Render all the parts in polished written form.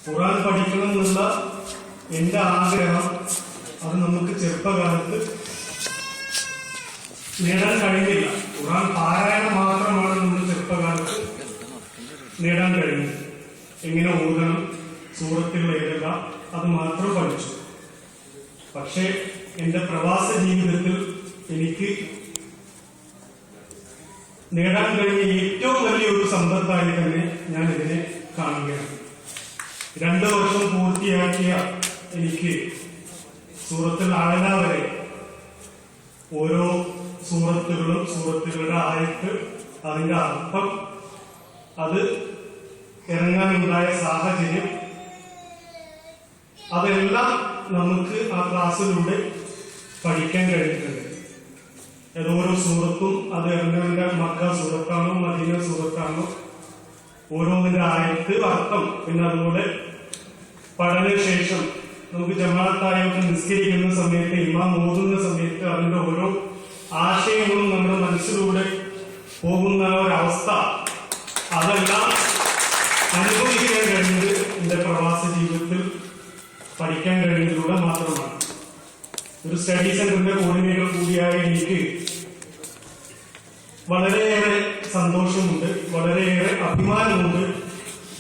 ഖുർആൻ പഠിക്കണം എന്നുള്ള എന്റെ ആഗ്രഹം അത് നമുക്ക് ചെറുപ്പകാലത്ത് നേടാൻ കഴിഞ്ഞില്ല. ഖുർആൻ പാരായണം മാത്രമാണ് നമ്മൾ ചെറുപ്പകാലത്ത് നേടാൻ കഴിഞ്ഞത്. എങ്ങനെ ഓതണം, സൂറത്തുകൾ ഏതെല്ലാം, അത് മാത്രം പഠിച്ചു. പക്ഷെ എന്റെ പ്രവാസ ജീവിതത്തിൽ എനിക്ക് നേടാൻ കഴിഞ്ഞ ഏറ്റവും വലിയൊരു സമ്പത്തായി തന്നെ ഞാൻ ഇതിനെ കാണുകയാണ്. 2 വർഷം പൂർത്തിയാക്കിയ എനിക്ക് സൂറത്തുൽ അഅല വരെ ഓരോ സൂറത്തുകളും സൂറത്തുകളുടെ ആയത്ത്, അതിന്റെ അർത്ഥം, അത് ഇറങ്ങാനുണ്ടായ സാഹചര്യം, അതെല്ലാം നമുക്ക് ആ ക്ലാസ്സിലൂടെ പഠിക്കാൻ കഴിഞ്ഞിട്ടുണ്ട്. ഓരോ സൂറത്തും അത് ഇറങ്ങേണ്ട മക്ക സൂറത്താണോ മദീന സൂറത്താണോ, ഓരോന്നിന്റെ ആയത്ത്, അർത്ഥം, പിന്നെ അതുപോലെ പഠനശേഷം നമുക്ക് ജമാഅത്തായിട്ട് നിസ്കരിക്കുന്ന സമയത്ത്, ഇമാം ഓതുന്ന സമയത്ത് അതിന്റെ ഓരോ ആശയങ്ങളും നമ്മുടെ മനസ്സിലൂടെ പോകുന്ന ഒരവസ്ഥ, അതെല്ലാം അനുഭവിക്കാൻ കഴിഞ്ഞത് എന്റെ പ്രവാസ ജീവിതത്തിൽ പഠിക്കാൻ കഴിഞ്ഞതിലൂടെ മാത്രമാണ്. ഒരു സ്റ്റഡി സെന്ററിന്റെ കോർഡിനേറ്റർ കൂടിയായ എനിക്ക് വളരെയേറെ സന്തോഷമുണ്ട്, വളരെയേറെ അഭിമാനമുണ്ട്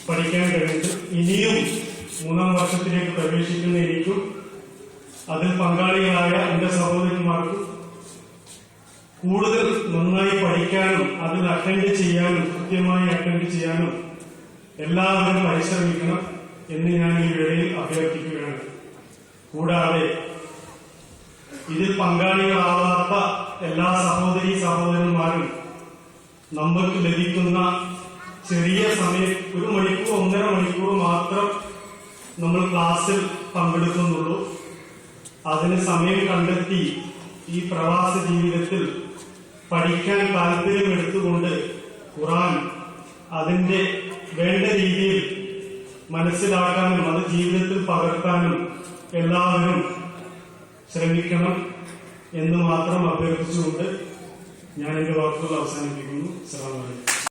പഠിക്കാൻ കഴിഞ്ഞത്. ഇനിയും 3ാം വർഷത്തിലേക്ക് പ്രവേശിക്കുന്ന എനിക്കും അതിൽ പങ്കാളികളായ എന്റെ സഹോദരന്മാർക്കും കൂടുതൽ നന്നായി പഠിക്കാനും അതിൽ അറ്റൻഡ് ചെയ്യാനും കൃത്യമായി അറ്റൻഡ് ചെയ്യാനും എല്ലാവരും പരിശ്രമിക്കണം എന്ന് ഞാൻ ഈ വേളയിൽ അഭ്യർത്ഥിക്കുകയാണ്. കൂടാതെ ഇതിൽ പങ്കാളികളാവാത്ത എല്ലാ സഹോദരീ സഹോദരന്മാരും നമുക്ക് ലഭിക്കുന്ന ചെറിയ സമയം, 1 മണിക്കൂർ 1.5 മണിക്കൂർ മാത്രം നമ്മൾ ക്ലാസ്സിൽ പങ്കെടുക്കുന്നുള്ളൂ. അതിന് സമയം കണ്ടെത്തി ഈ പ്രവാസ ജീവിതത്തിൽ പഠിക്കാൻ താല്പര്യമെടുത്തുകൊണ്ട് ഖുർആൻ അതിന്റെ വേണ്ട രീതിയിൽ മനസ്സിലാക്കാനും അത് ജീവിതത്തിൽ പകർത്താനും എല്ലാവരും ശ്രമിക്കണം എന്ന് മാത്രം അഭ്യർത്ഥിച്ചുകൊണ്ട് ഞാൻ എന്റെ വാക്കുകൾ അവസാനിപ്പിക്കുന്നു. അസ്സലാമു അലൈക്കും.